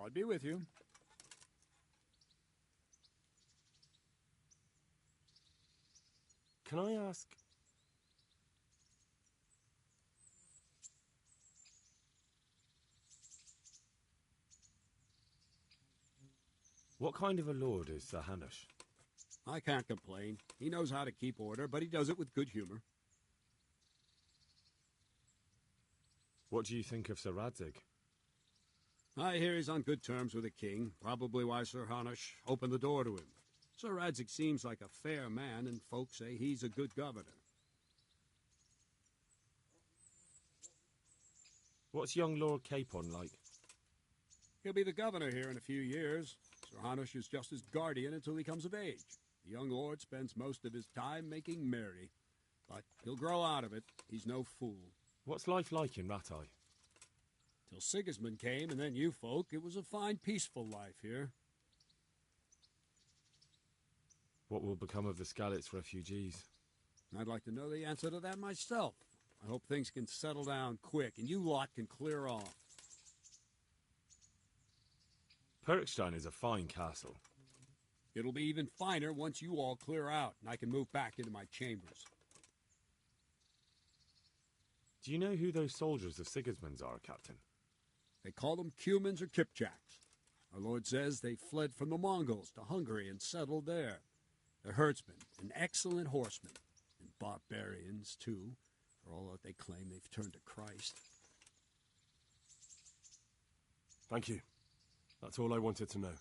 I'll be with you. Can I ask... What kind of a lord is Sir Hanush? I can't complain. He knows how to keep order, but he does it with good humor. What do you think of Sir Radzig? I hear he's on good terms with the king, probably why Sir Hanush opened the door to him. Sir Radzig seems like a fair man, and folks say he's a good governor. What's young Lord Capon like? He'll be the governor here in a few years. Sir Hanush is just his guardian until he comes of age. The young lord spends most of his time making merry. But he'll grow out of it. He's no fool. What's life like in Rattay? Till Sigismund came, and then you folk, it was a fine, peaceful life here. What will become of the Skalitz refugees? I'd like to know the answer to that myself. I hope things can settle down quick, and you lot can clear off. Perkstein is a fine castle. It'll be even finer once you all clear out, and I can move back into my chambers. Do you know who those soldiers of Sigismund's are, Captain? They call them Cumans or Kipchaks. Our lord says they fled from the Mongols to Hungary and settled there. They're herdsmen and excellent horsemen, and barbarians, too, for all that they claim they've turned to Christ. Thank you. That's all I wanted to know.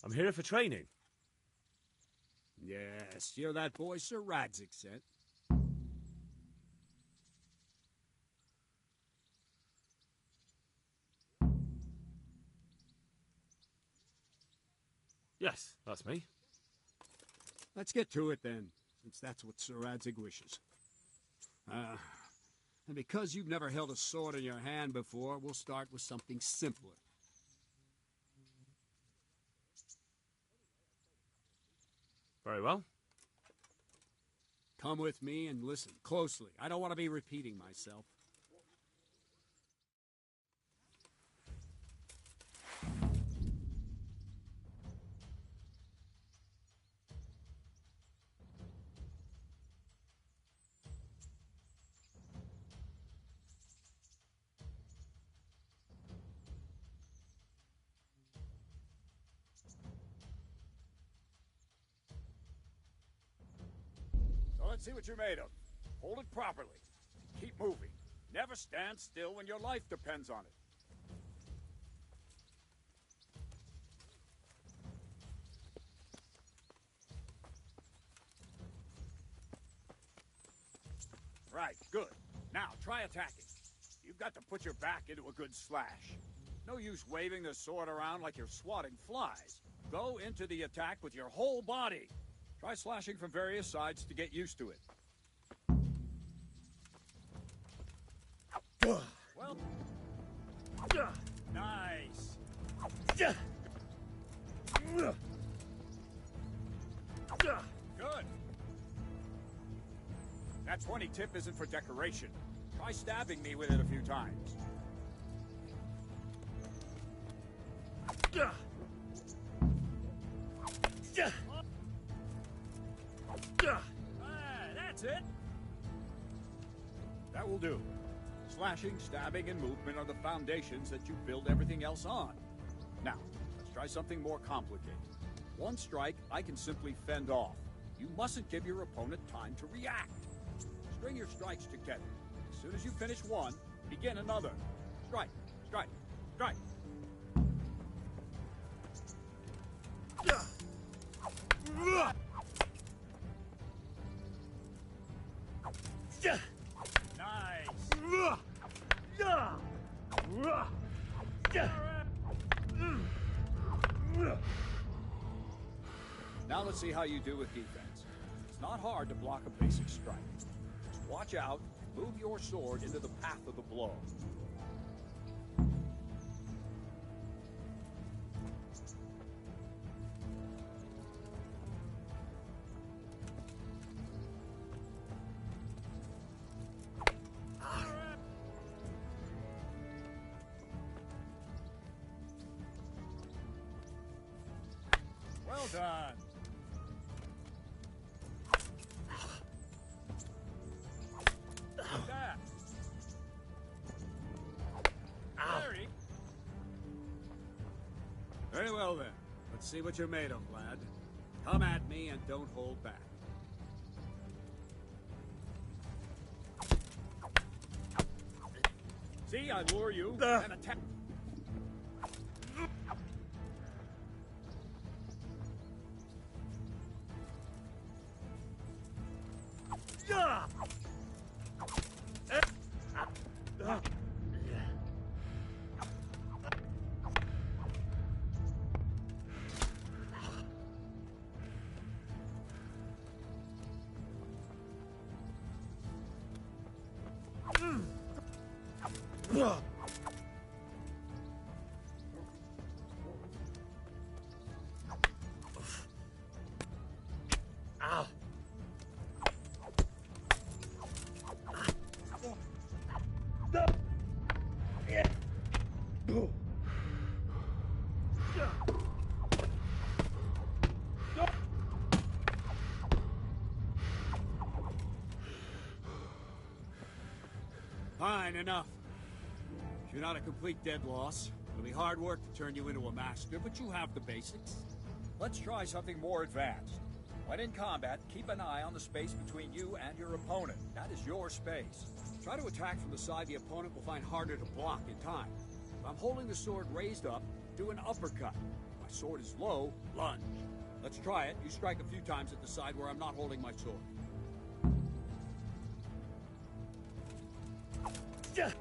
I'm here for training. Yes, you're that boy Sir Radzig sent. Yes, that's me. Let's get to it then, since that's what Sir Radzig wishes. And because you've never held a sword in your hand before, we'll start with something simpler. Very well. Come with me and listen closely. I don't want to be repeating myself. Let's see what you're made of. Hold it properly. Keep moving. Never stand still when your life depends on it. Right, good. Now, try attacking. You've got to put your back into a good slash. No use waving the sword around like you're swatting flies. Go into the attack with your whole body. Try slashing from various sides to get used to it. Well, nice. Good. That 20 tip isn't for decoration. Try stabbing me with it a few times. That's it. That will do. Slashing, stabbing, and movement are the foundations that you build everything else on. Now, let's try something more complicated. One strike, I can simply fend off. You mustn't give your opponent time to react. String your strikes together. As soon as you finish one, begin another. Strike, strike, strike. Nice. Now let's see how you do with defense. It's not hard to block a basic strike. Just watch out and move your sword into the path of the blow. Well done. Like that. Very. Very well then. Let's see what you're made of, lad. Come at me and don't hold back. See, I lure you and attack. Fine, enough. You're not a complete dead loss. It'll be hard work to turn you into a master, but you have the basics. Let's try something more advanced. When in combat, keep an eye on the space between you and your opponent. That is your space. Try to attack from the side the opponent will find harder to block in time. If I'm holding the sword raised up, do an uppercut. If my sword is low, lunge. Let's try it. You strike a few times at the side where I'm not holding my sword.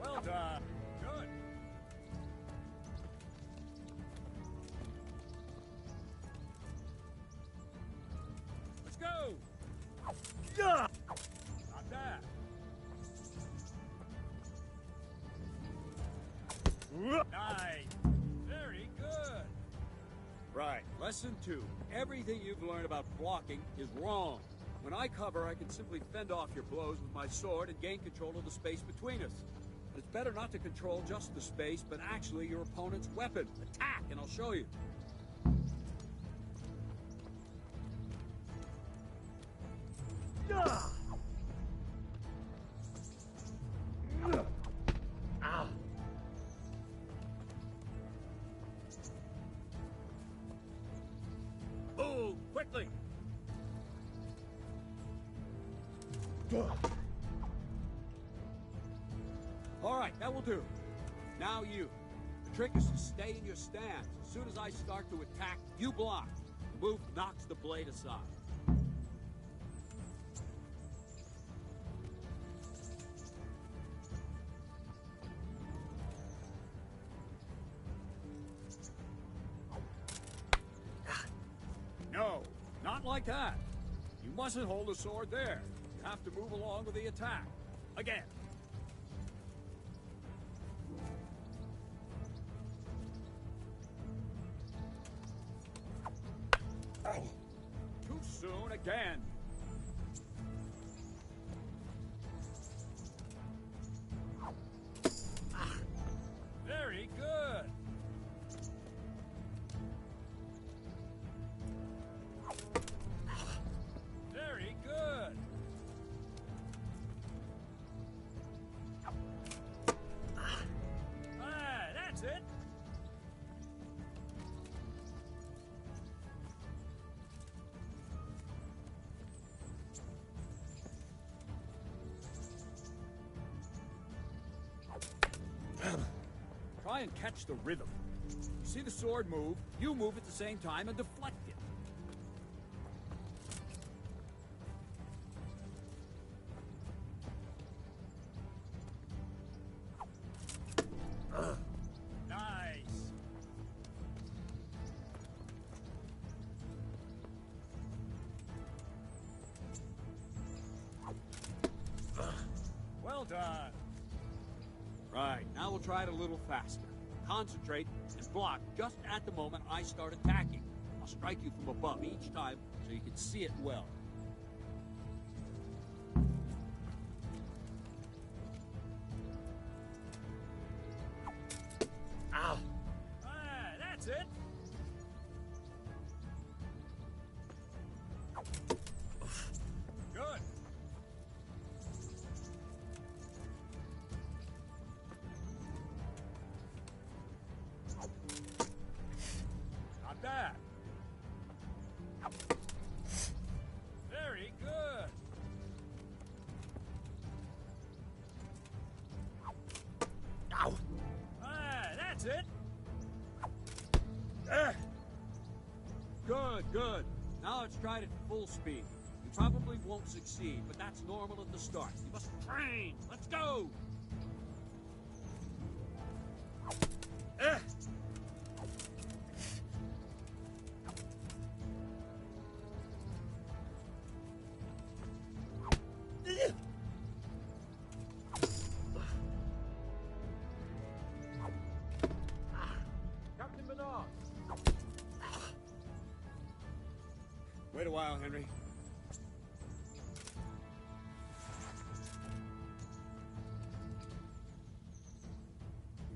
Well done. Good. Let's go. Not bad. Nice. Very good. Right. Lesson 2. Everything you've learned about blocking is wrong. When I cover, I can simply fend off your blows with my sword and gain control of the space between us. But it's better not to control just the space, but actually your opponent's weapon. Attack, and I'll show you. Oh, quickly! All right, that will do. Now you. The trick is to stay in your stance. As soon as I start to attack, you block. The move knocks the blade aside. No, not like that. You mustn't hold the sword there. You have to move along with the attack. Again. Too soon again. Very good. Very good. That's it. Try and catch the rhythm. You see the sword move, you move at the same time and deflect it. Nice. Well done. Right, now we'll try it a little faster. Concentrate and block just at the moment I start attacking. I'll strike you from above each time so you can see it well. Ow. That's it. it. Good, good. Now let's try it at full speed. You probably won't succeed, but that's normal at the start. You must train. Let's go. Captain Bernard. Wait a while, Henry.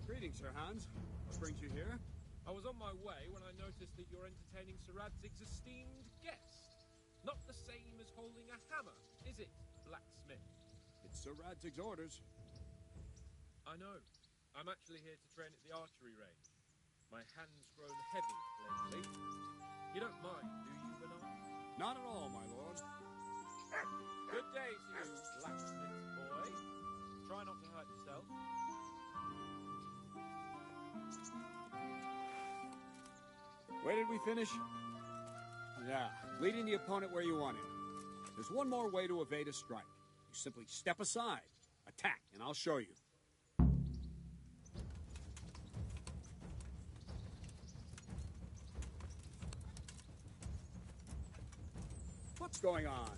Greetings, Sir Hans. What brings you here? I was on my way when I noticed that you're entertaining Sir Radzig's esteemed guest. Not the same as holding a hammer, is it, blacksmith? It's Sir Radzig's orders. I know. I'm actually here to train at the archery range. My hand's grown heavy lately. You don't mind, do you, Bernard? Not at all, my lord. Good day to you, blacksmith boy. Try not to hurt yourself. Where did we finish? Yeah, leading the opponent where you want him. There's one more way to evade a strike. You simply step aside, attack, and I'll show you. What's going on?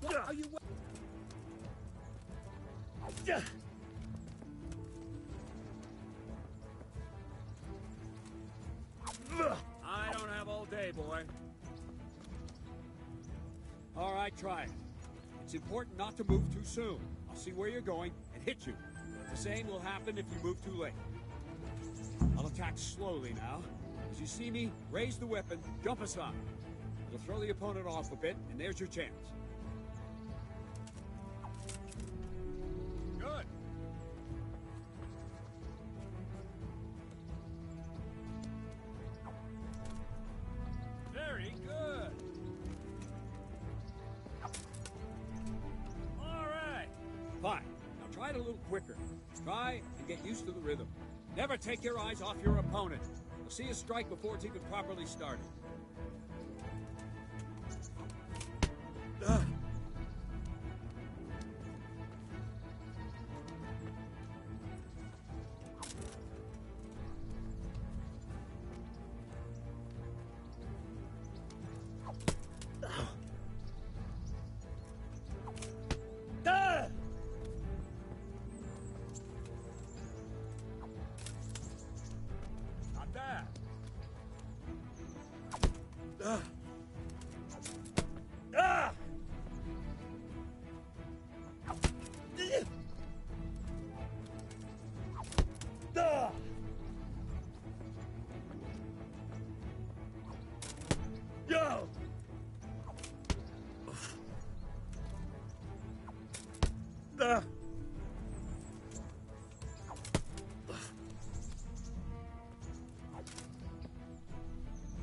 What are you? I don't have all day, boy. All right, try it. It's important not to move too soon. I'll see where you're going and hit you. The same will happen if you move too late. I'll attack slowly now. As you see me, raise the weapon, jump aside. It'll throw the opponent off a bit, and there's your chance. Good. Very good. All right. Fine. Now try it a little quicker. Try and get used to the rhythm. Never take your eyes off your opponent. You'll see a strike before it's even properly started. Not bad.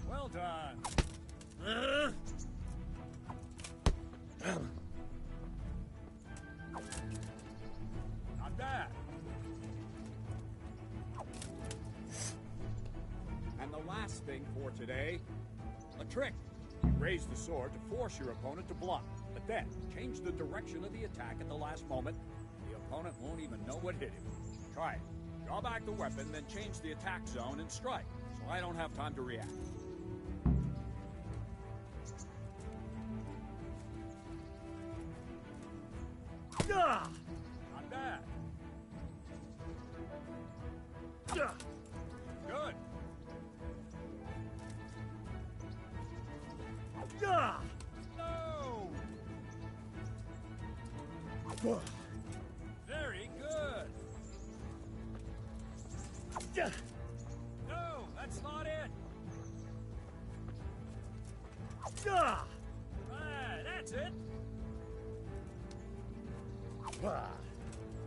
Well done. Not bad. And the last thing for today, a trick. You raise the sword to force your opponent to block, but then change the direction of the attack at the last moment. The opponent won't even know what hit him. Try it. Draw back the weapon, then change the attack zone and strike, so I don't have time to react. Not bad. Good. No! Very good. No, that's not it. That's it.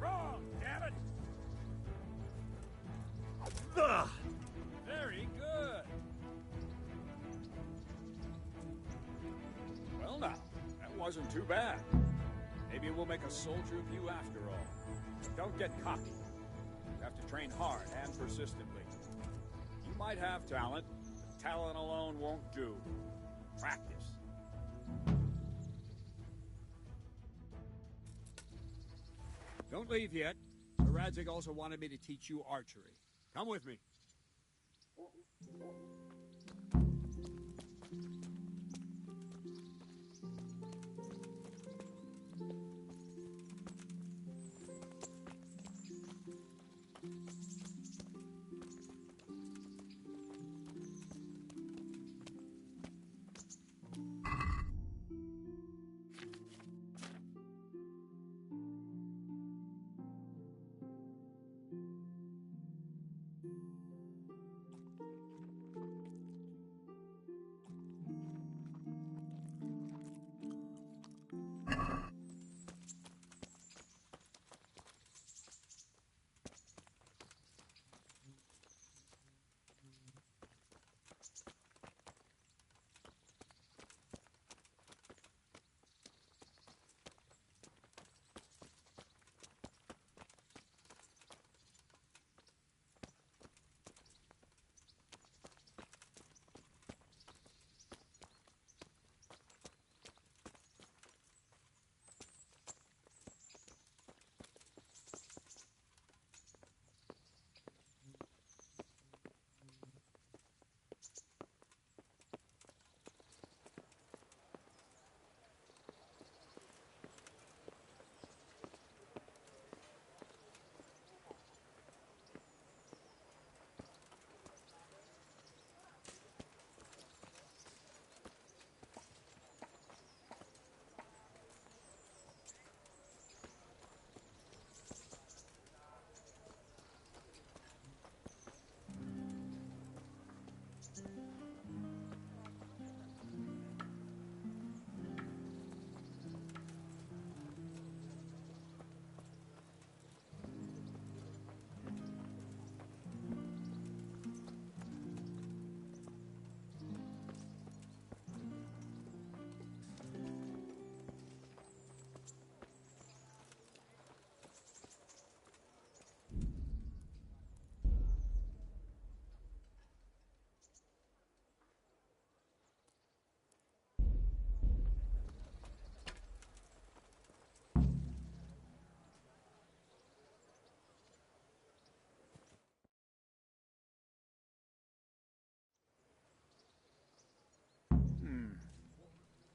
Wrong, damn it. Very good. Well, now, that wasn't too bad. Maybe we'll make a soldier of you after all. But don't get cocky. You have to train hard and persistently. You might have talent, but talent alone won't do. Practice. Don't leave yet. Sir Radzig also wanted me to teach you archery. Come with me.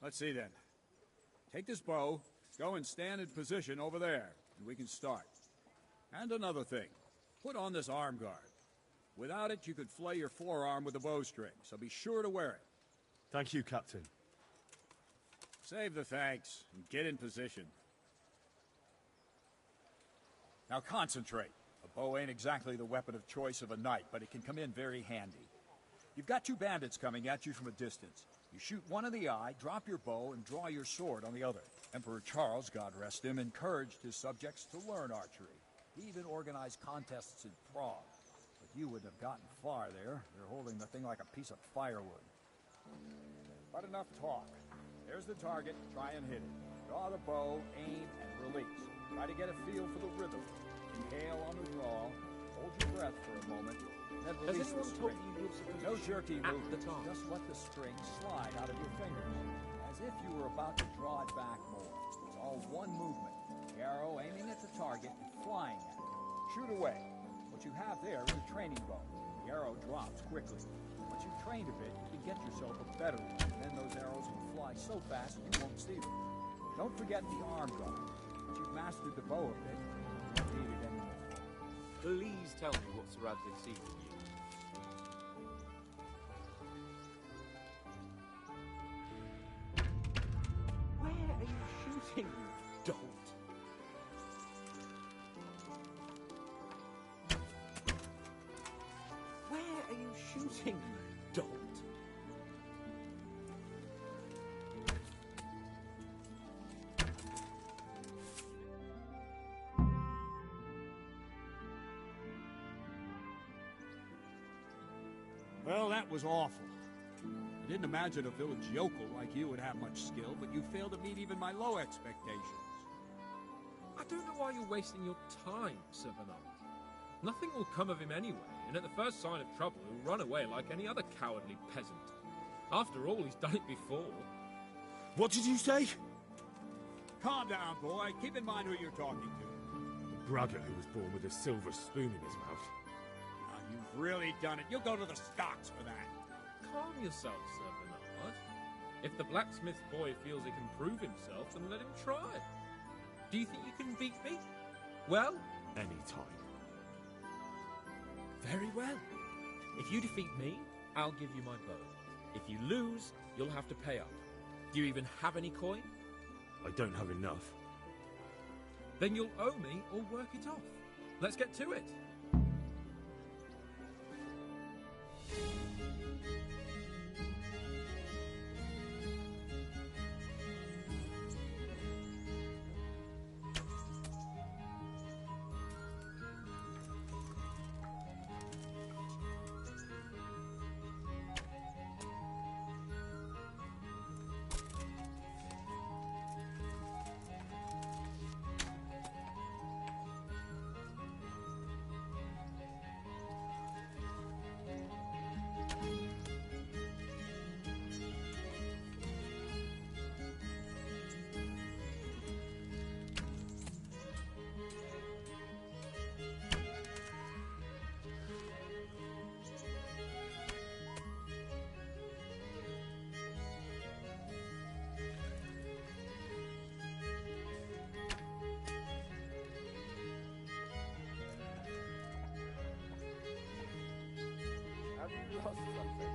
Let's see then. Take this bow, go and stand in position over there, and we can start. And another thing, put on this arm guard. Without it, you could flay your forearm with a bowstring, so be sure to wear it. Thank you, Captain. Save the thanks, and get in position. Now concentrate. A bow ain't exactly the weapon of choice of a knight, but it can come in very handy. You've got two bandits coming at you from a distance. You shoot one in the eye, drop your bow, and draw your sword on the other. Emperor Charles, God rest him, encouraged his subjects to learn archery. He even organized contests in Prague. But you wouldn't have gotten far there. They're holding the thing like a piece of firewood. But enough talk. There's the target. Try and hit it. Draw the bow, aim, and release. Try to get a feel for the rhythm. Inhale on the draw. Hold your breath for a moment. Then release the string. No jerky movement. Just let the string slide out of your fingers. As if you were about to draw it back more. It's all one movement. The arrow aiming at the target and flying at it. Shoot away. What you have there is a training bow. The arrow drops quickly. Once you've trained a bit, you can get yourself a better one. And then those arrows will fly so fast you won't see them. Don't forget the arm guard. Once you've mastered the bow a bit, you won't need it anymore. Please tell me what Sir Radzig sees in you. Where are you shooting, you dolt? Where are you shooting, you dolt? Well, that was awful. I didn't imagine a village yokel like you would have much skill, but you failed to meet even my low expectations. I don't know why you're wasting your time, Sir Bernard. Nothing will come of him anyway, and at the first sign of trouble, he'll run away like any other cowardly peasant. After all, he's done it before. What did you say? Calm down, boy. Keep in mind who you're talking to. The brother who was born with a silver spoon in his mouth. Now, you've really done it. You'll go to the stocks for that. Calm yourself, Sir Bernard. If the blacksmith boy feels he can prove himself, then let him try. Do you think you can beat me? Well, Any time. very well. If you defeat me, I'll give you my bow. If you lose, you'll have to pay up. Do you even have any coin? I don't have enough. Then you'll owe me or work it off. Let's get to it. Have you lost something?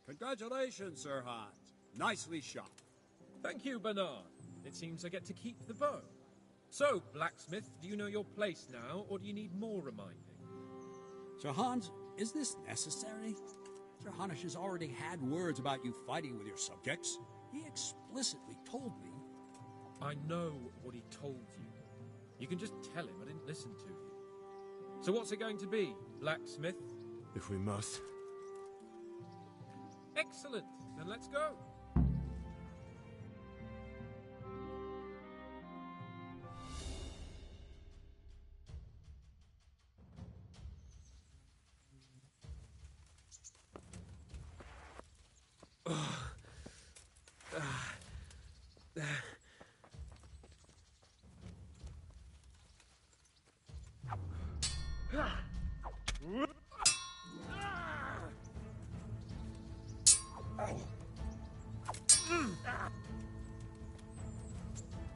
Congratulations, Sir Hans. Nicely shot. Thank you, Bernard. It seems I get to keep the bow. So, blacksmith, do you know your place now, or do you need more reminding? Sir Hans, is this necessary? Sir Hanush has already had words about you fighting with your subjects. He explicitly told me. I know what he told you. You can just tell him I didn't listen to you. So what's it going to be, blacksmith? If we must. Excellent. Then let's go.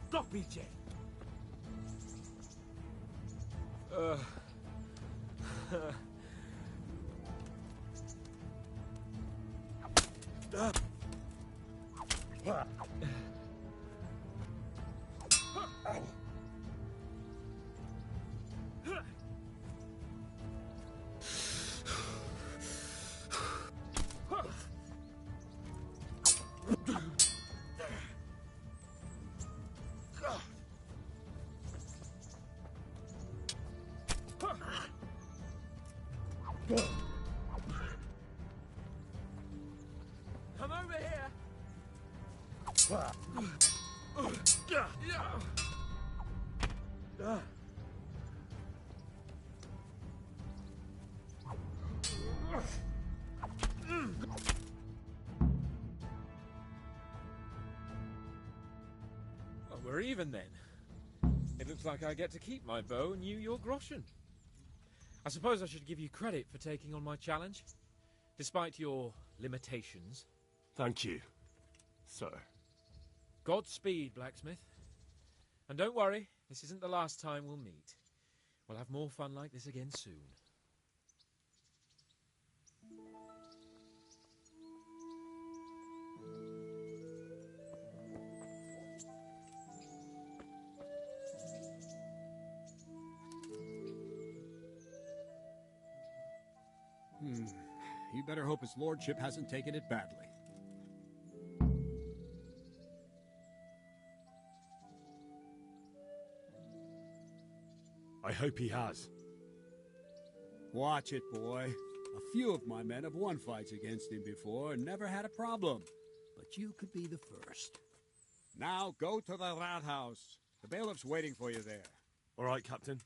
Stop, BJ! Well, we're even then. It looks like I get to keep my bow and you your groschen. I suppose I should give you credit for taking on my challenge, despite your limitations. Thank you, sir. Godspeed, blacksmith. And don't worry, this isn't the last time we'll meet. We'll have more fun like this again soon. You better hope his lordship hasn't taken it badly. I hope he has. Watch it, boy. A few of my men have won fights against him before and never had a problem. But you could be the first. Now go to the rathouse. The bailiff's waiting for you there. All right, Captain.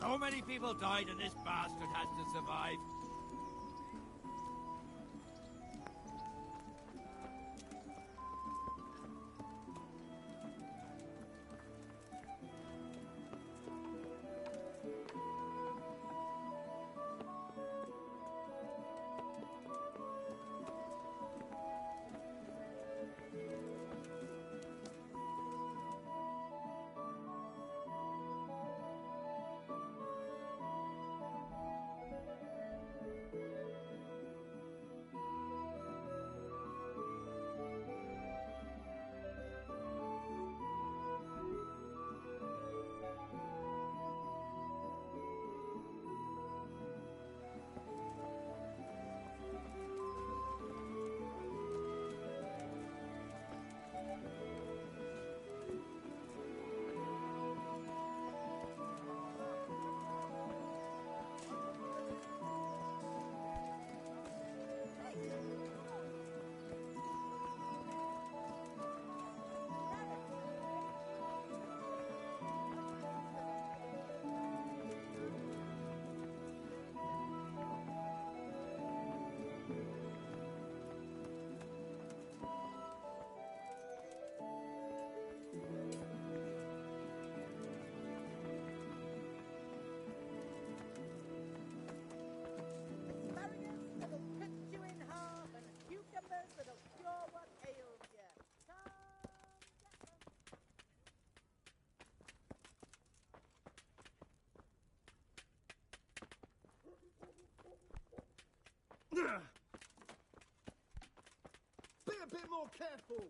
So many people died and this bastard has to survive. Be a bit more careful.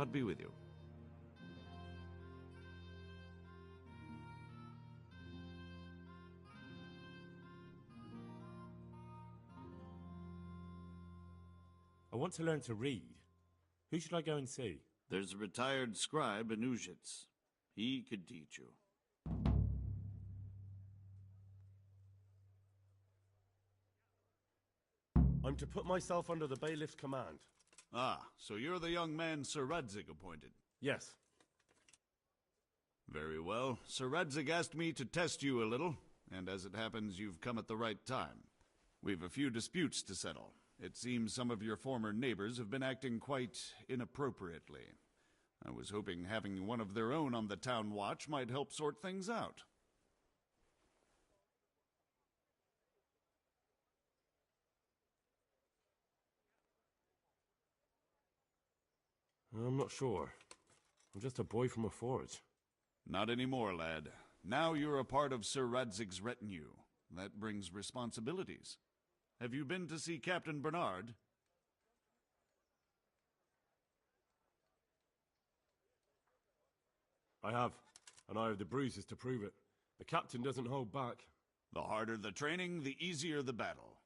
God be with you. I want to learn to read. Who should I go and see? There's a retired scribe in Uzhitz. He could teach you. I'm to put myself under the bailiff's command. Ah, so you're the young man Sir Radzig appointed. Yes. Very well. Sir Radzig asked me to test you a little, and as it happens, you've come at the right time. We've a few disputes to settle. It seems some of your former neighbors have been acting quite inappropriately. I was hoping having one of their own on the town watch might help sort things out. I'm not sure. I'm just a boy from a forge. Not anymore, lad. Now you're a part of Sir Radzig's retinue. That brings responsibilities. Have you been to see Captain Bernard? I have, and I have the bruises to prove it. The captain doesn't hold back. The harder the training, the easier the battle.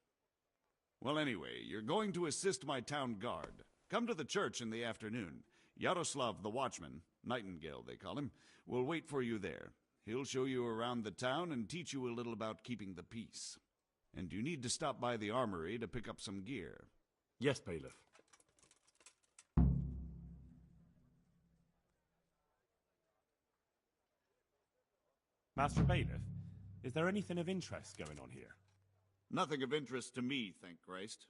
Well, anyway, you're going to assist my town guard. Come to the church in the afternoon. Yaroslav the watchman, Nightingale they call him, will wait for you there. He'll show you around the town and teach you a little about keeping the peace. And you need to stop by the armory to pick up some gear. Yes, bailiff. Master Bailiff, is there anything of interest going on here? Nothing of interest to me, thank Christ.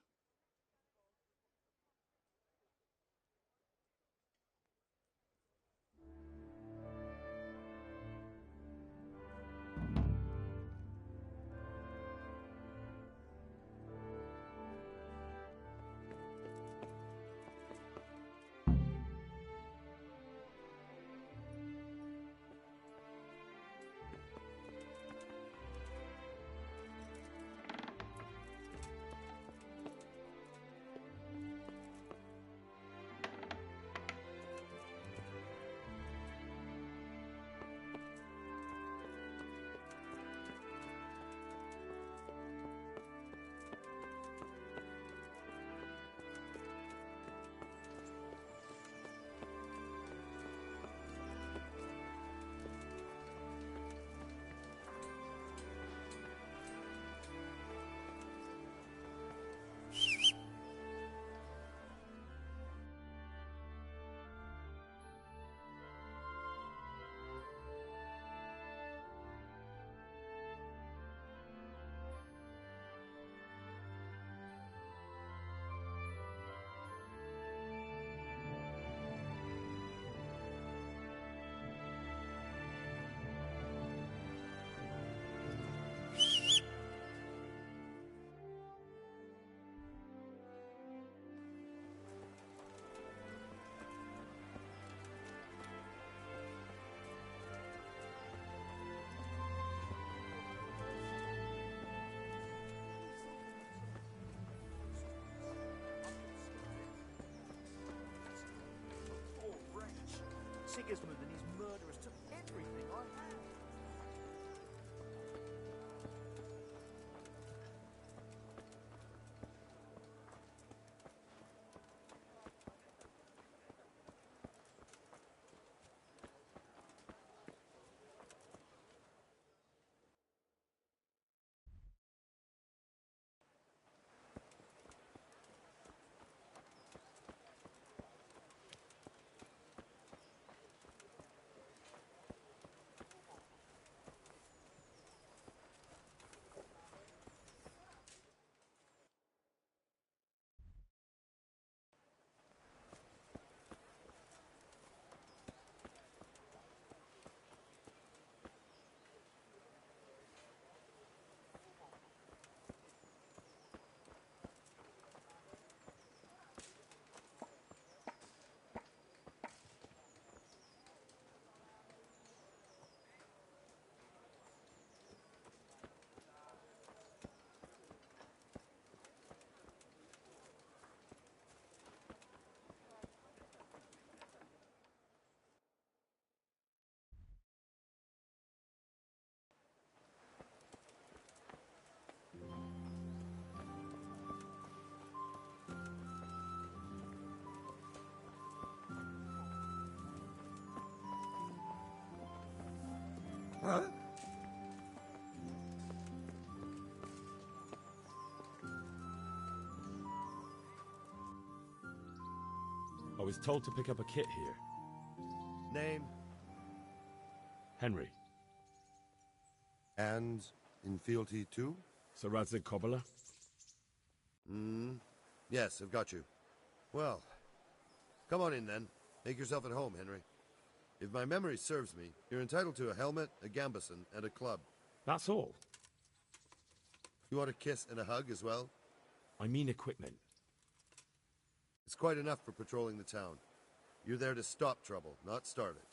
Huh? I was told to pick up a kit here. Name Henry. and in fealty too? Sir Radzig Kobyla? Yes, I've got you. Well, come on in then. Make yourself at home, Henry. If my memory serves me, you're entitled to a helmet, a gambeson, and a club. That's all? You want a kiss and a hug as well? I mean equipment. It's quite enough for patrolling the town. You're there to stop trouble, not start it.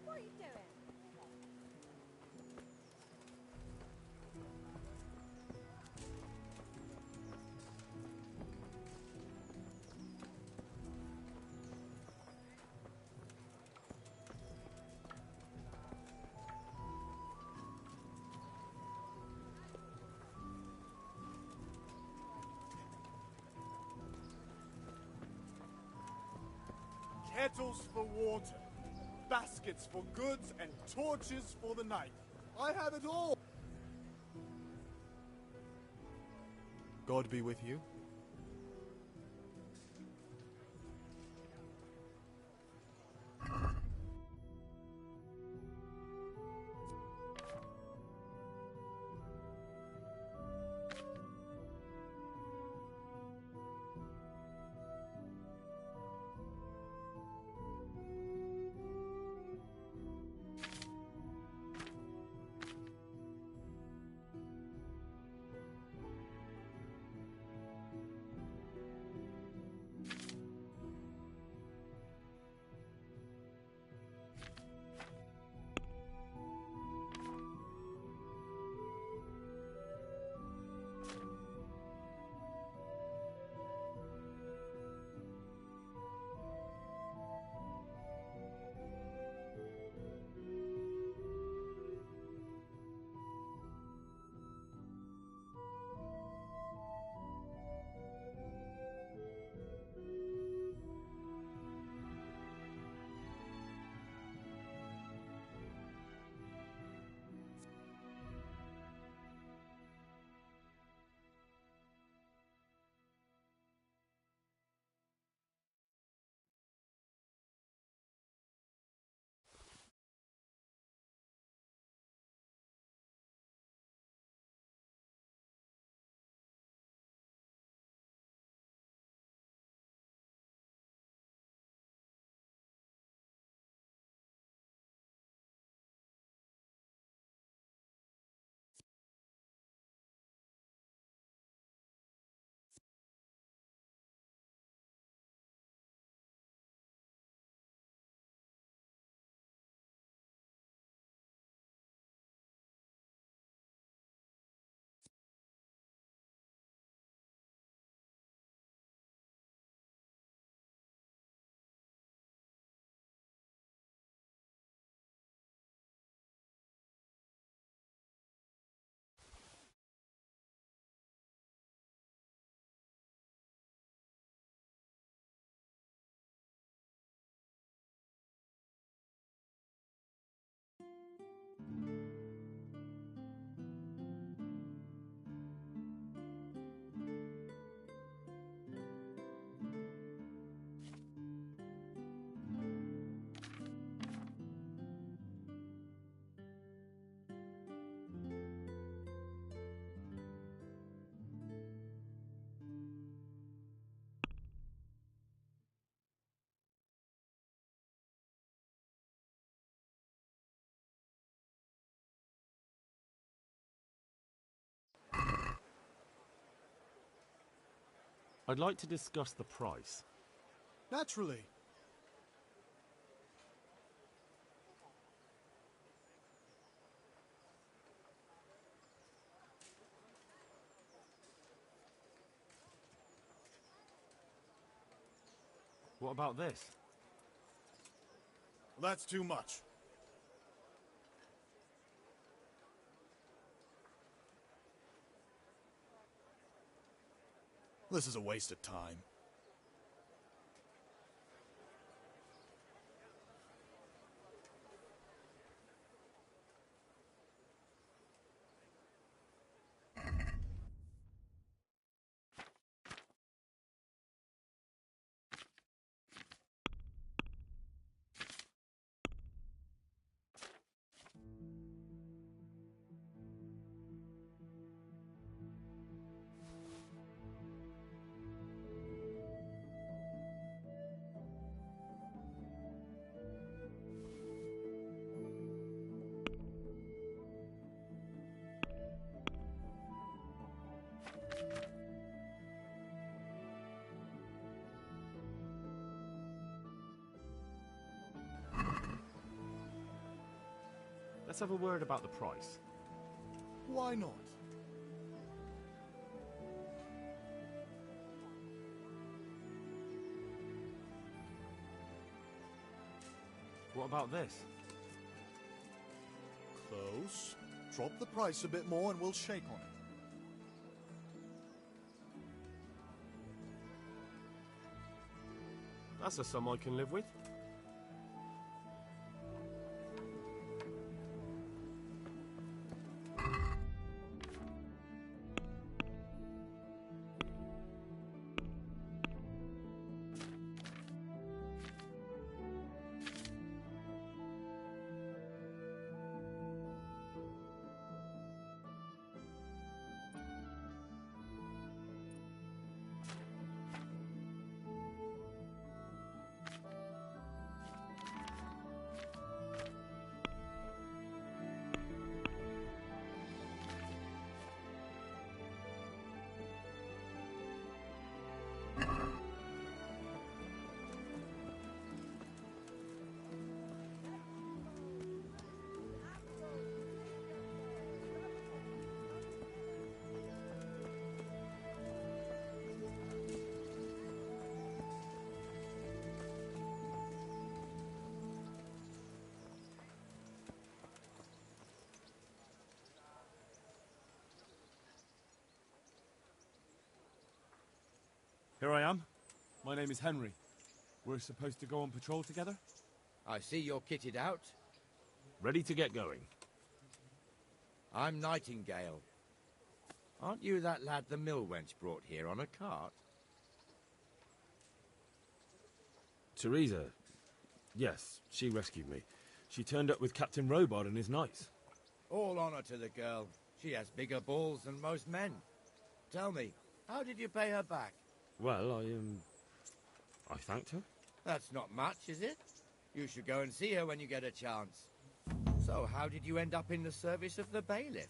What are you doing? Kettles for water. baskets for goods and torches for the night. I have it all. God be with you. I'd like to discuss the price. Naturally. What about this? That's too much. This is a waste of time. Let's have a word about the price. Why not? What about this? Close. Drop the price a bit more and we'll shake on it. That's a sum I can live with. Here I am. My name is Henry. We're supposed to go on patrol together? I see you're kitted out. Ready to get going. I'm Nightingale. Aren't you that lad the mill wench brought here on a cart? Teresa. Yes, she rescued me. She turned up with Captain Robard and his knights. All honor to the girl. She has bigger balls than most men. Tell me, how did you pay her back? Well, I thanked her. That's not much, is it? You should go and see her when you get a chance. So, how did you end up in the service of the bailiff?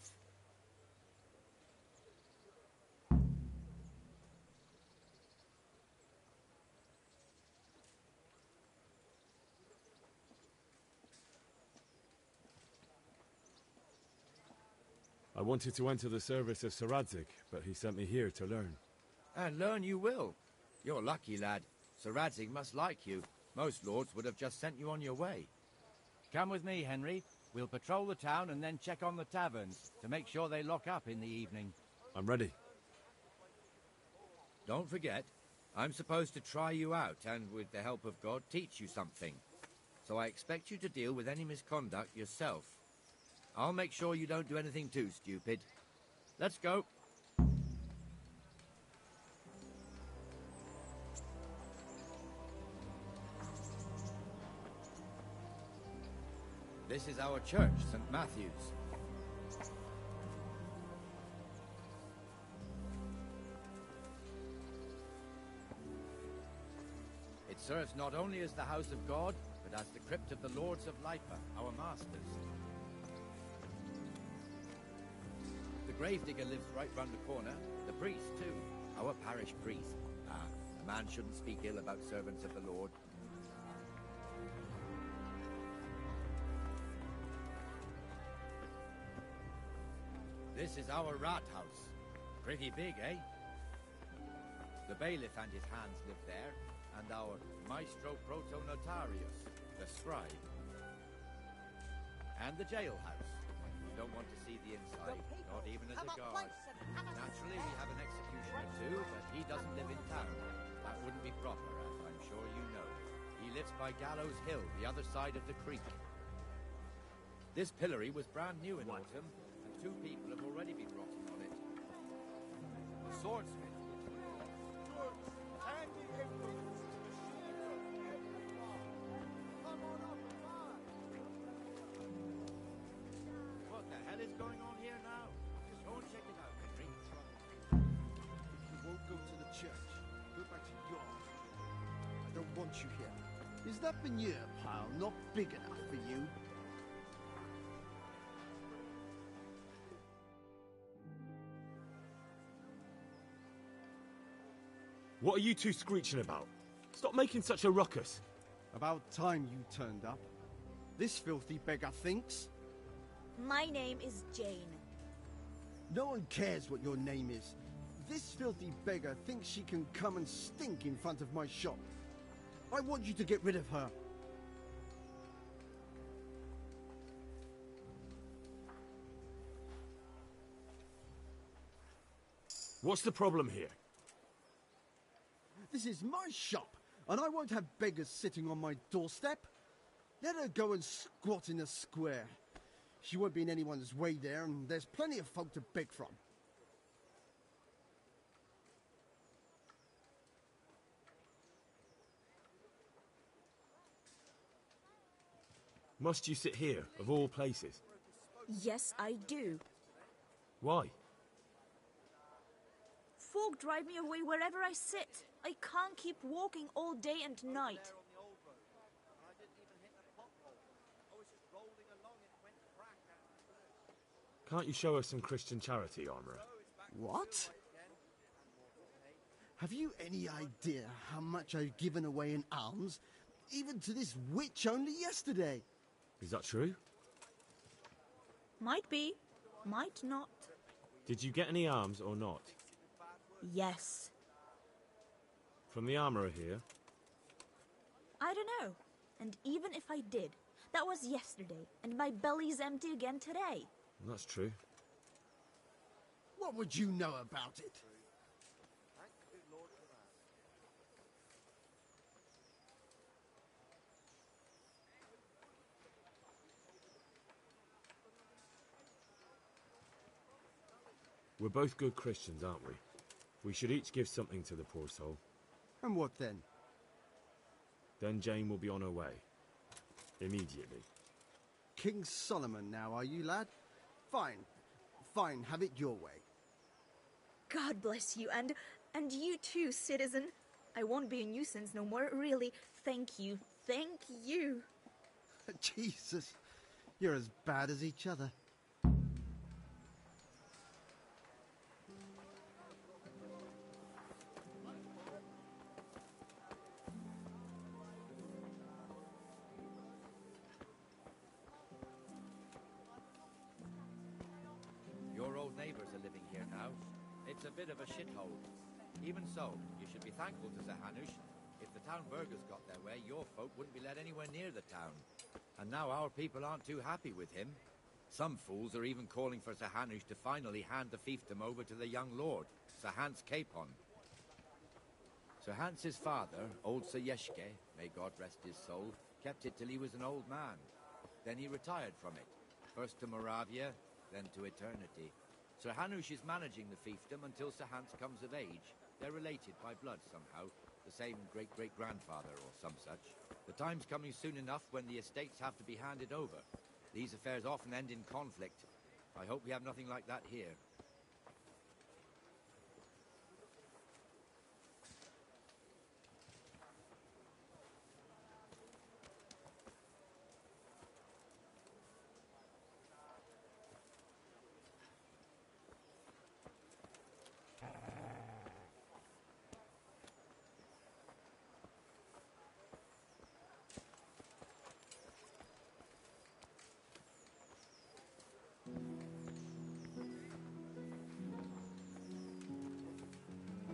I wanted to enter the service of Sir Radzig, but he sent me here to learn. And learn you will. You're lucky, lad. Sir Radzig must like you. Most lords would have just sent you on your way. Come with me, Henry. We'll patrol the town and then check on the taverns to make sure they lock up in the evening. I'm ready. Don't forget, I'm supposed to try you out and, with the help of God, teach you something. So I expect you to deal with any misconduct yourself. I'll make sure you don't do anything too stupid. Let's go. This is our church, St. Matthew's. It serves not only as the house of God, but as the crypt of the Lords of Lipa, our masters. The gravedigger lives right round the corner. The priest, too. Our parish priest. A man shouldn't speak ill about servants of the Lord. This is our rat house. Pretty big, eh? The bailiff and his hands live there, and our maestro proto-notarius, the scribe. And the jailhouse. You don't want to see the inside, not even as a guard. Naturally, we have an executioner too, but he doesn't live in town. That wouldn't be proper, as I'm sure you know. He lives by Gallows Hill, the other side of the creek. This pillory was brand new in autumn, and 2 people have already been rotting on it. The swordsmith. What the hell is going on here now? Just go and check it out, Henry. If you won't go to the church, go back to your house. I don't want you here. Is that veneer pile not big enough for you? What are you two screeching about? Stop making such a ruckus. About time you turned up. This filthy beggar thinks. My name is Jane. No one cares what your name is. This filthy beggar thinks she can come and stink in front of my shop. I want you to get rid of her. What's the problem here? This is my shop, and I won't have beggars sitting on my doorstep. Let her go and squat in the square. She won't be in anyone's way there, and there's plenty of folk to beg from. Must you sit here, of all places? Yes, I do. Why? Folk drive me away wherever I sit. I can't keep walking all day and night. Can't you show us some Christian charity, Armourer? What? Have you any idea how much I've given away in alms, even to this witch only yesterday? Is that true? Might be, might not. Did you get any alms or not? Yes. From the Armourer here? I don't know. And even if I did, that was yesterday, and my belly's empty again today. That's true. What would you know about it? We're both good Christians, aren't we? We should each give something to the poor soul. And what then? Then Jane will be on her way. Immediately. King Solomon now, are you, lad? Fine. Fine, have it your way. God bless you, and you too, citizen. I won't be a nuisance no more, really. Thank you. Thank you. Jesus, you're as bad as each other. Your old neighbours are living here now. It's a bit of a shithole. Even so, you should be thankful to Zahanush. If the town burghers got their way, your folk wouldn't be let anywhere near the town. And now our people aren't too happy with him. Some fools are even calling for Zahanush to finally hand the fiefdom over to the young lord, Sir Hans Capon. Sir Hans's father, old Sir Yeshke, may God rest his soul, kept it till he was an old man. Then he retired from it, first to Moravia, then to eternity. Sir Hanush is managing the fiefdom until Sir Hans comes of age. They're related by blood somehow, the same great-great-grandfather or some such. The time's coming soon enough when the estates have to be handed over. These affairs often end in conflict. I hope we have nothing like that here.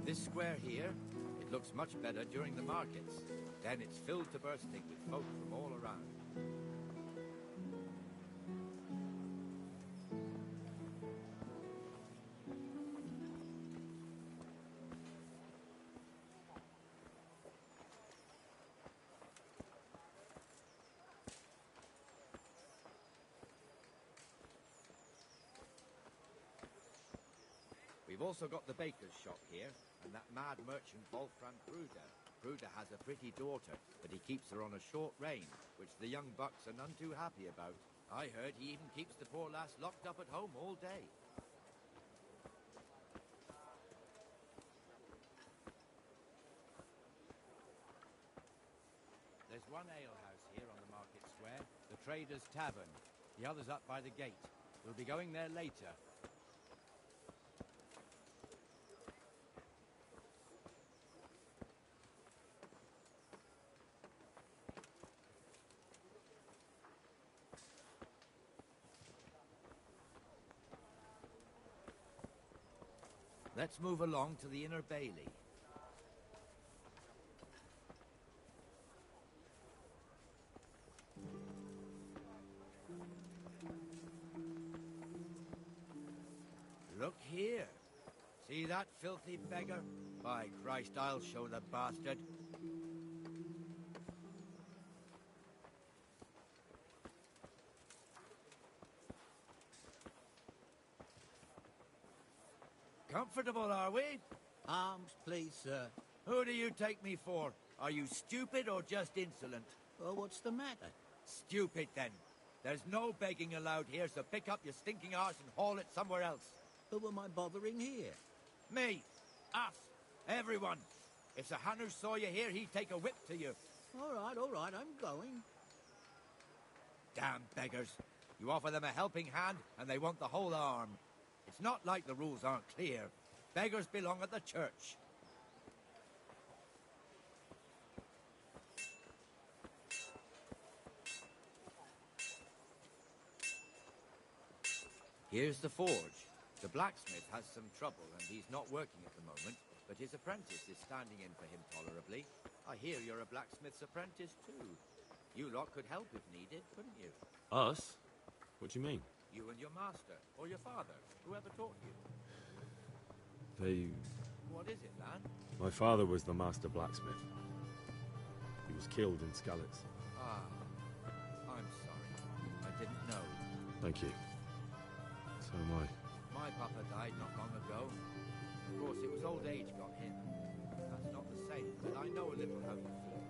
This square here, it looks much better during the markets. Then it's filled to bursting with folk from all around. We've also got the baker's shop here, and that mad merchant Wolfram Bruder. Bruder has a pretty daughter, but he keeps her on a short rein, which the young bucks are none too happy about. I heard he even keeps the poor lass locked up at home all day. There's one alehouse here on the market square, the Trader's Tavern. The other's up by the gate. We'll be going there later. Let's move along to the inner bailey. Look here. See that filthy beggar? By Christ, I'll show the bastard. Comfortable, are we? Arms, please, sir. Who do you take me for? Are you stupid or just insolent? Well, what's the matter? Stupid, then. There's no begging allowed here, so pick up your stinking arse and haul it somewhere else. Who am I bothering here? Me. Us. Everyone. If Sir Hanush saw you here, he'd take a whip to you. All right, I'm going. Damn beggars. You offer them a helping hand, and they want the whole arm. It's not like the rules aren't clear. Beggars belong at the church. Here's the forge. The blacksmith has some trouble, and he's not working at the moment, but his apprentice is standing in for him tolerably. I hear you're a blacksmith's apprentice, too. You lot could help if needed, couldn't you? Us? What do you mean? You and your master, or your father, whoever taught you. What is it, lad? My father was the master blacksmith. He was killed in Skalitz. Ah, I'm sorry. I didn't know. Thank you. So am I. My papa died not long ago. Of course, it was old age got him. That's not the same, but I know a little how you feel.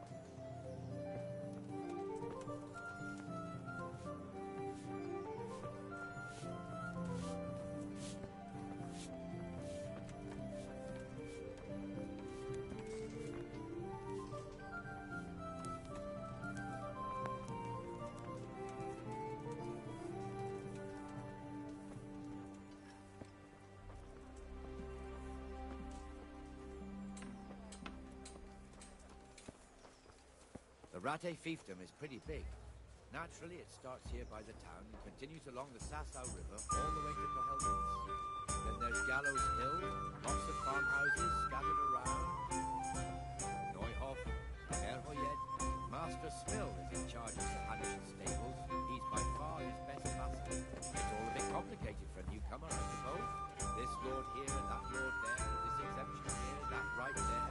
The Rate fiefdom is pretty big. Naturally, it starts here by the town and continues along the Sasau River all the way to Bohelmans. Then there's Gallows Hill, lots of farmhouses scattered around. Neuhof, Erhoyed, Master Smill is in charge of Sir Hanish's stables. He's by far his best master. It's all a bit complicated for a newcomer, I suppose. This lord here and that lord there, this exemption here, that right there.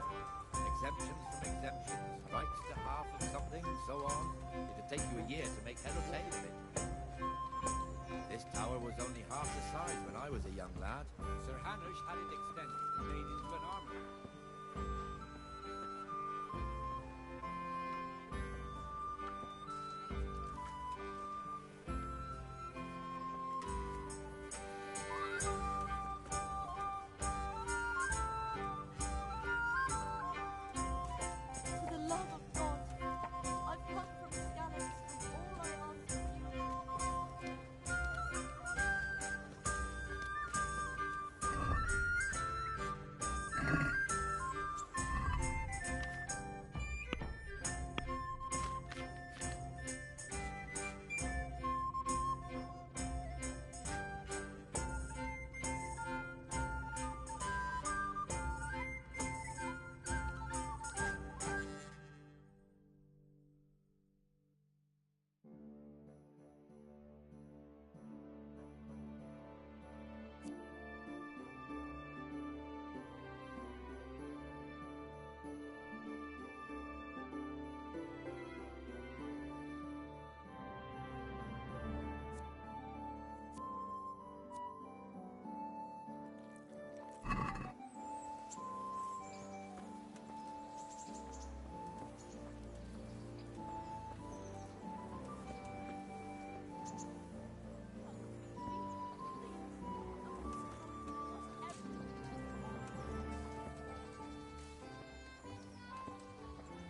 Exemptions from exemptions, rights to half of something, and so on. It'd take you a year to make head or tail of it. This tower was only half the size when I was a young lad. Sir Hanish had it extended and made into an armory.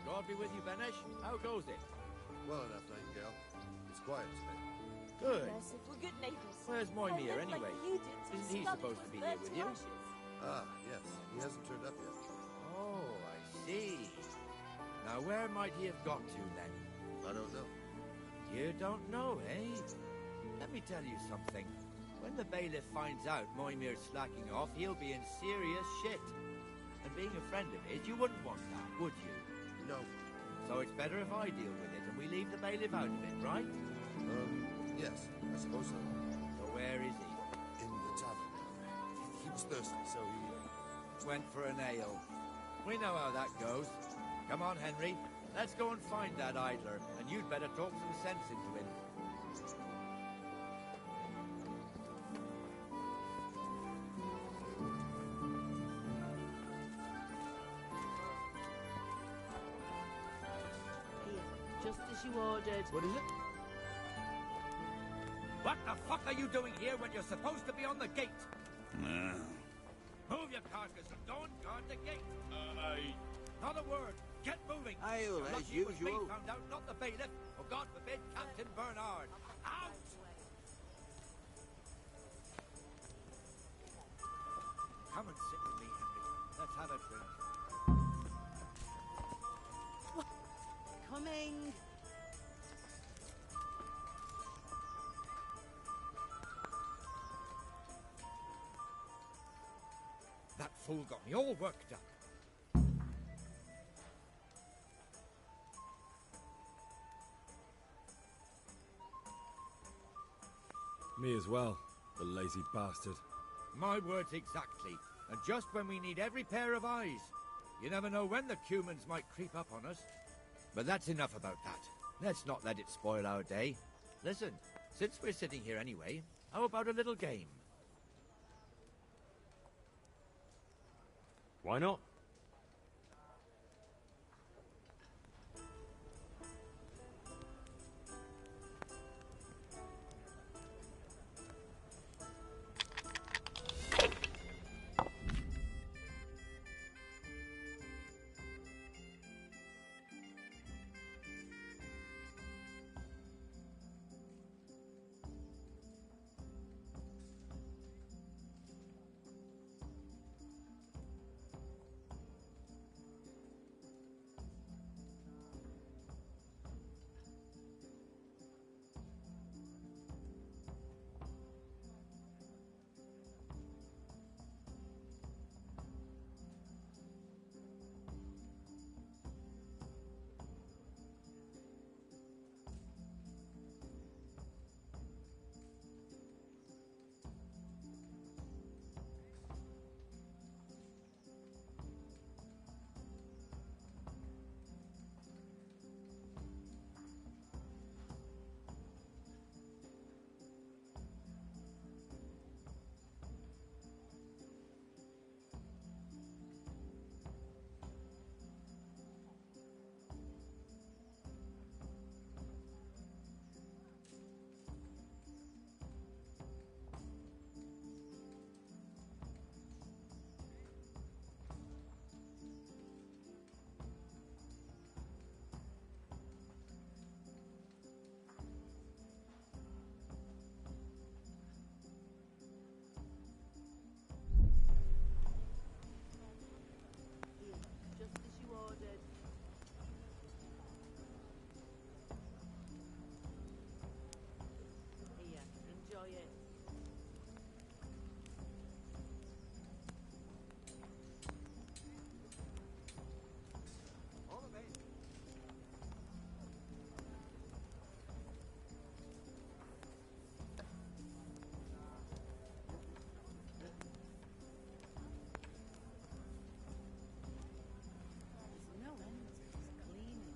God be with you, Benesh. How goes it? Well enough, Nightingale. It's quiet today. Good. Yes, if we're good neighbours. Where's Moimir I live anyway? like you did till Isn't he Scully supposed was to be here burnt with to you? ashes. Ah, yes. He hasn't turned up yet. Oh, I see. Now, where might he have got to, then? I don't know. You don't know, eh? Let me tell you something. When the bailiff finds out Moimir's slacking off, he'll be in serious shit. And being a friend of his, you wouldn't want that, would you? No. So it's better if I deal with it and we leave the bailiff out of it, right? Yes, I suppose so. So where is he? In the tavern. He was thirsty, so he... Went for an ale. We know how that goes. Come on, Henry. Let's go and find that idler, and you'd better talk some sense into him. Just as you ordered. What is it? What the fuck are you doing here when you're supposed to be on the gate? Move your carcass and don't guard the gate. Not a word. Get moving. I'll, You're as lucky it was me usual. found out, not the bailiff. Or God forbid, Captain Bernard. Out! Come and sit with me, Henry. Let's have a drink. Coming. That fool got me all worked up. Me as well, the lazy bastard. My words exactly. And just when we need every pair of eyes. You never know when the Cumans might creep up on us. But that's enough about that. Let's not let it spoil our day. Listen, since we're sitting here anyway, how about a little game? Why not? Just as you ordered. Here, enjoy it. All of it. There's no end to this cleaning.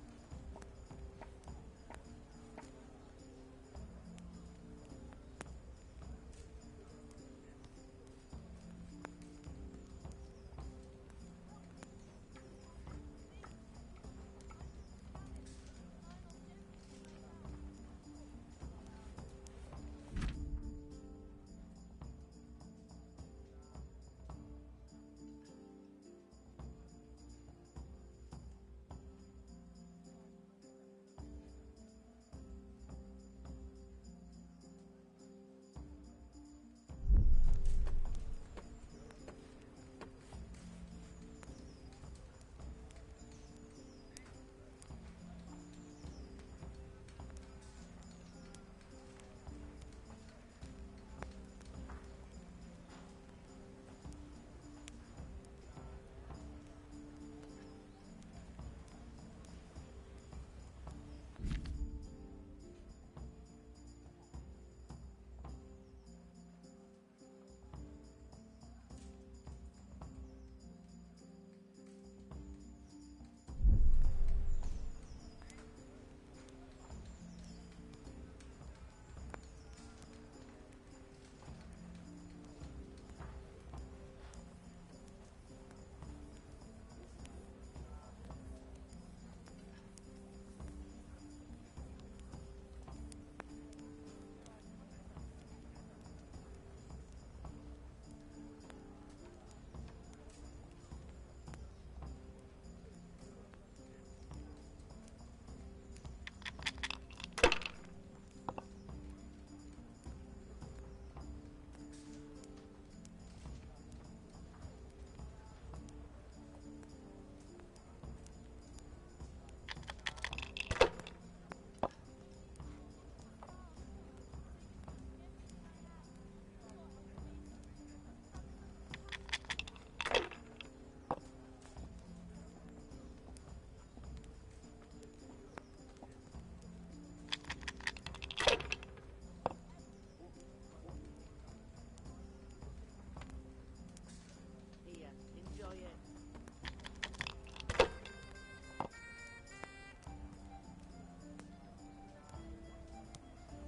Here, enjoy it.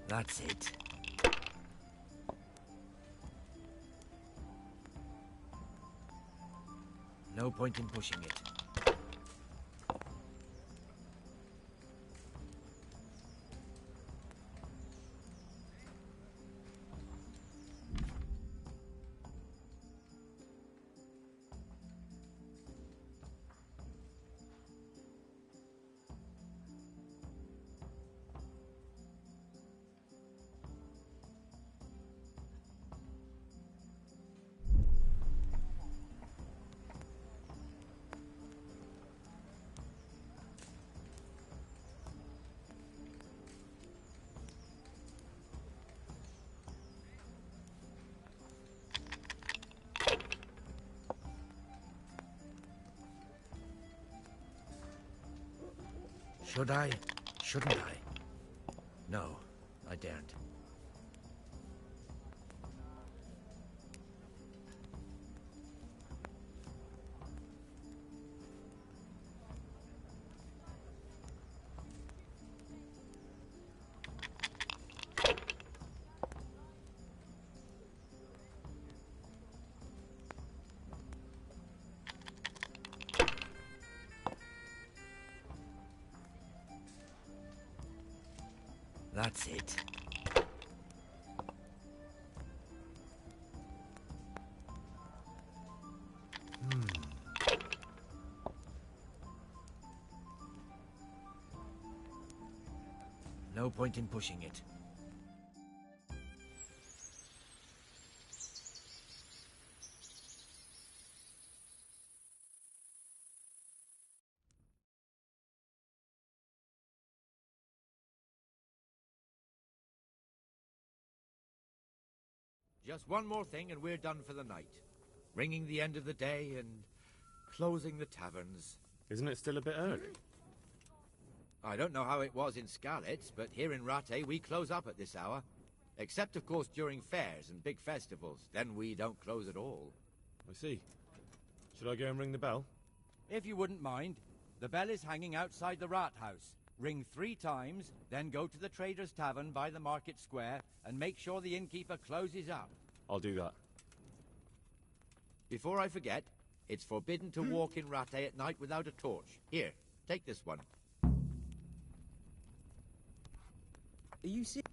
That's it. No point in pushing it. Should I? Shouldn't I? No, I daren't. That's it. No point in pushing it. Just one more thing and we're done for the night. Ringing the end of the day and closing the taverns. Isn't it still a bit early? I don't know how it was in Scarlet's, but here in Rattay we close up at this hour. Except, of course, during fairs and big festivals. Then we don't close at all. I see. Should I go and ring the bell? If you wouldn't mind, the bell is hanging outside the Rat House. Ring 3 times, then go to the Trader's Tavern by the Market Square and make sure the innkeeper closes up. I'll do that. Before I forget, it's forbidden to walk in Rattay at night without a torch. Here, take this one. Are you serious?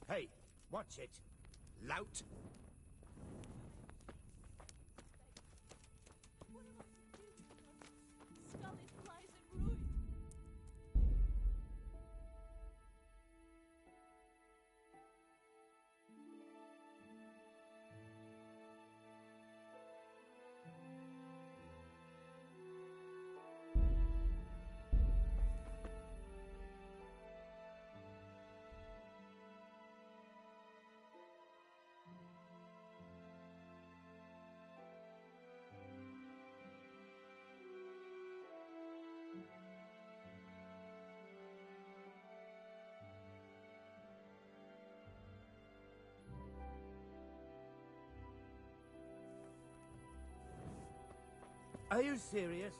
Hey, watch it, lout. Are you serious?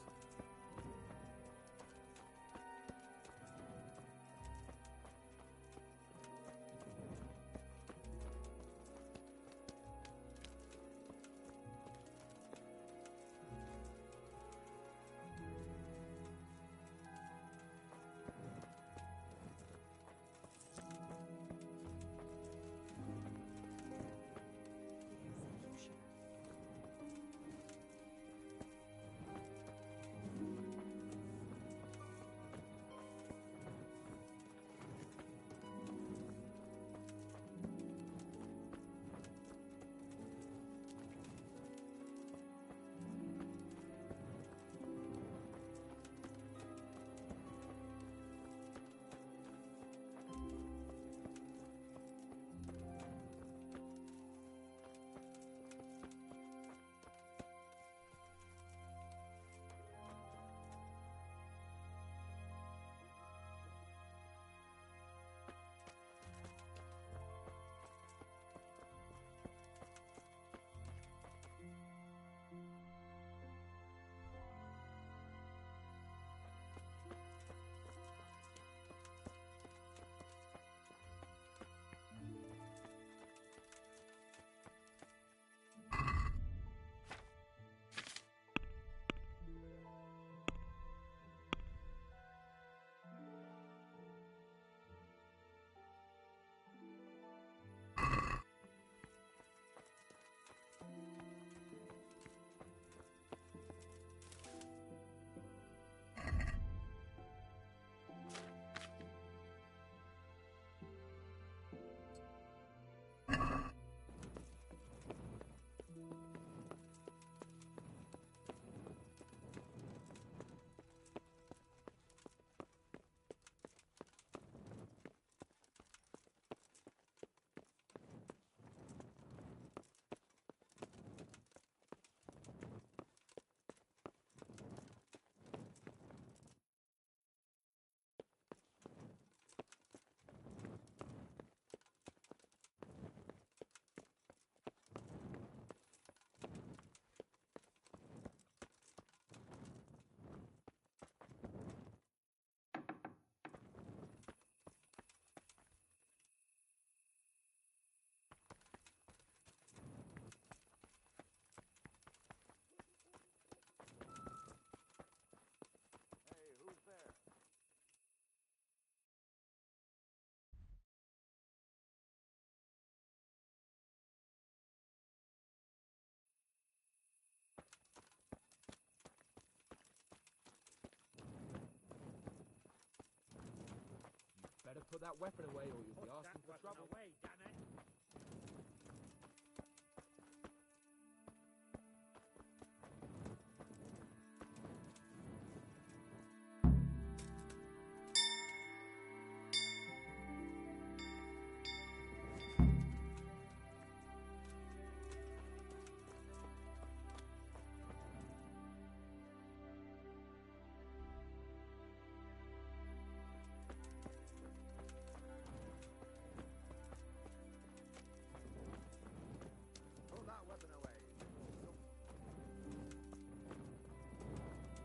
put that weapon away or you'll be asking for trouble. Away, damn it.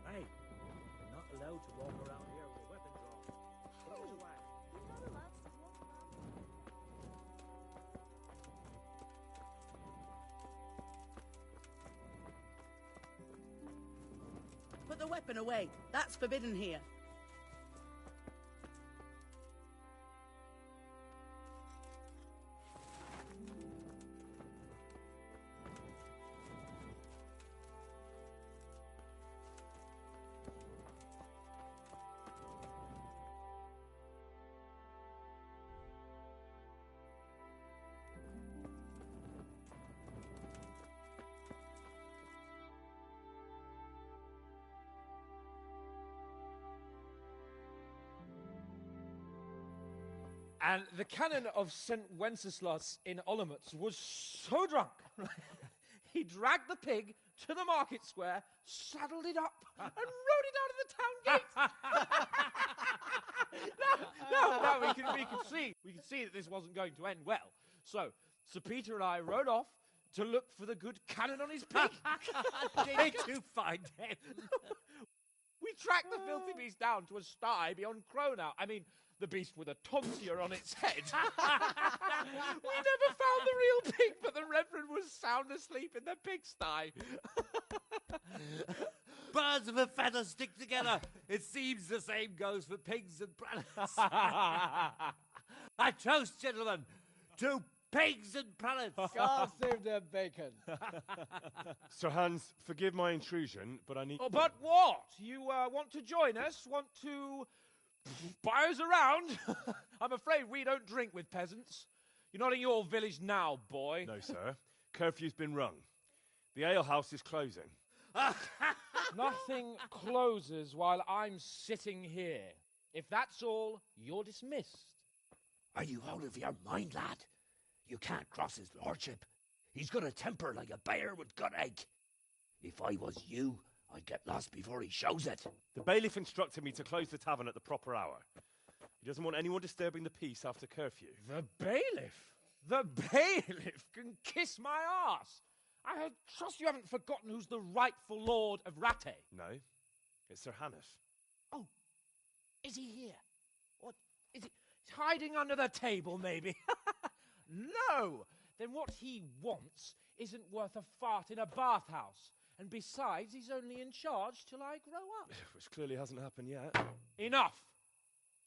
Hey, you're not allowed to walk around here with a weapon drawn. Put it away. You're not allowed to walk around. Put the weapon away. That's forbidden here. And the canon of St. Wenceslas in Olomouc was so drunk, he dragged the pig to the market square, saddled it up, and rode it out of the town gate. No, we can see that this wasn't going to end well. So, Sir Peter and I rode off to look for the good canon on his pig. Did you find him? We tracked the filthy beast down to a sty beyond Cronau. I mean, the beast with a tonsure on its head. We never found the real pig, but the Reverend was sound asleep in the pigsty. Birds of a feather stick together. It seems the same goes for pigs and planets. I toast, gentlemen, to pigs and planets. God save their bacon. Sir Hans, forgive my intrusion, but I need... Oh, but what? You want to join us? Want to buy us around? I'm afraid we don't drink with peasants. You're not in your village now, boy. No, sir. Curfew's been rung. The alehouse is closing. Nothing closes while I'm sitting here. If that's all, you're dismissed. Are you out of your mind, lad? You can't cross his lordship. He's got a temper like a bear with gut ache. If I was you, I'd get lost before he shows it. The bailiff instructed me to close the tavern at the proper hour. He doesn't want anyone disturbing the peace after curfew. The bailiff? The bailiff can kiss my arse. I trust you haven't forgotten who's the rightful lord of Rattay. No, it's Sir Hannes. Oh, is he here? What, is he hiding under the table, maybe? No! Then what he wants isn't worth a fart in a bathhouse. And besides, he's only in charge till I grow up. Which clearly hasn't happened yet. Enough!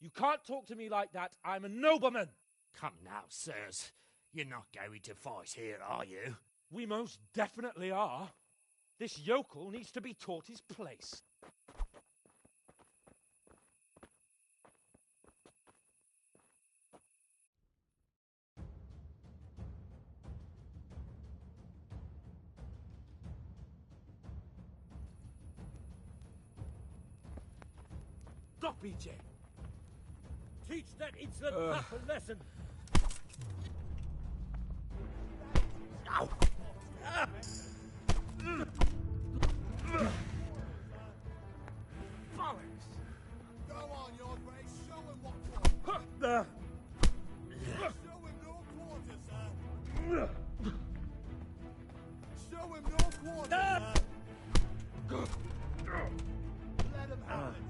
You can't talk to me like that. I'm a nobleman. Come now, sirs. You're not going to fight here, are you? We most definitely are. This yokel needs to be taught his place. Stop, BJ. Teach that insolent pup a lesson. Ow! Bollocks! Go on, your grace. Show him what for. Show him no quarter, sir. Show him no quarter, sir. Let him have it.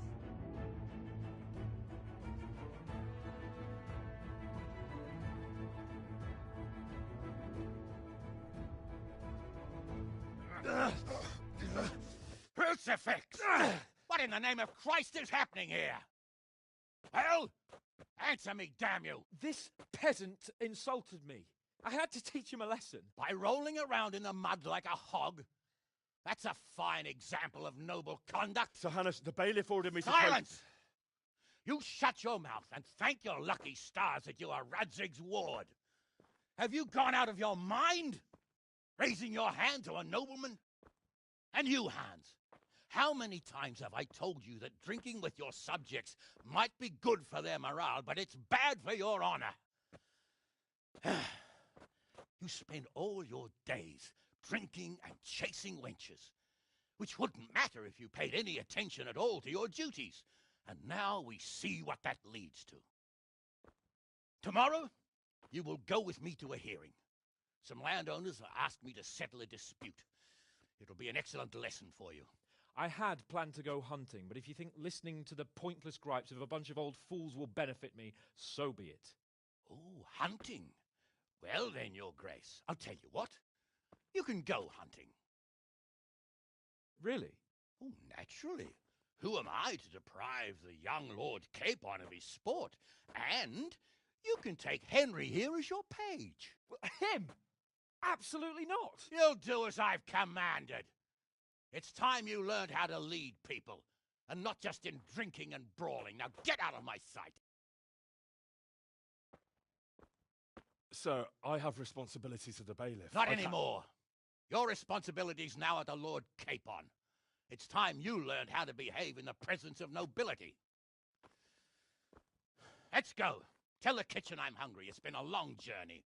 Crucifix! What in the name of Christ is happening here? Hell? Answer me, damn you! This peasant insulted me. I had to teach him a lesson. By rolling around in the mud like a hog? That's a fine example of noble conduct. Sir Hannes, the bailiff ordered me to... Silence! You shut your mouth and thank your lucky stars that you are Radzig's ward. Have you gone out of your mind? Raising your hand to a nobleman? And you, Hans, how many times have I told you that drinking with your subjects might be good for their morale, but it's bad for your honor? You spend all your days drinking and chasing wenches, which wouldn't matter if you paid any attention at all to your duties. And now we see what that leads to. Tomorrow, you will go with me to a hearing. Some landowners have asked me to settle a dispute. It'll be an excellent lesson for you. I had planned to go hunting, but if you think listening to the pointless gripes of a bunch of old fools will benefit me, so be it. Oh, hunting. Well then, Your Grace, I'll tell you what. You can go hunting. Really? Oh, naturally. Who am I to deprive the young Lord Capon of his sport? And you can take Henry here as your page. Him? Absolutely not. You'll do as I've commanded. It's time you learned how to lead people, and not just in drinking and brawling. Now get out of my sight. Sir, I have responsibilities as the bailiff. Not anymore. Your responsibilities now are to Lord Capon. It's time you learned how to behave in the presence of nobility. Let's go. Tell the kitchen I'm hungry. It's been a long journey.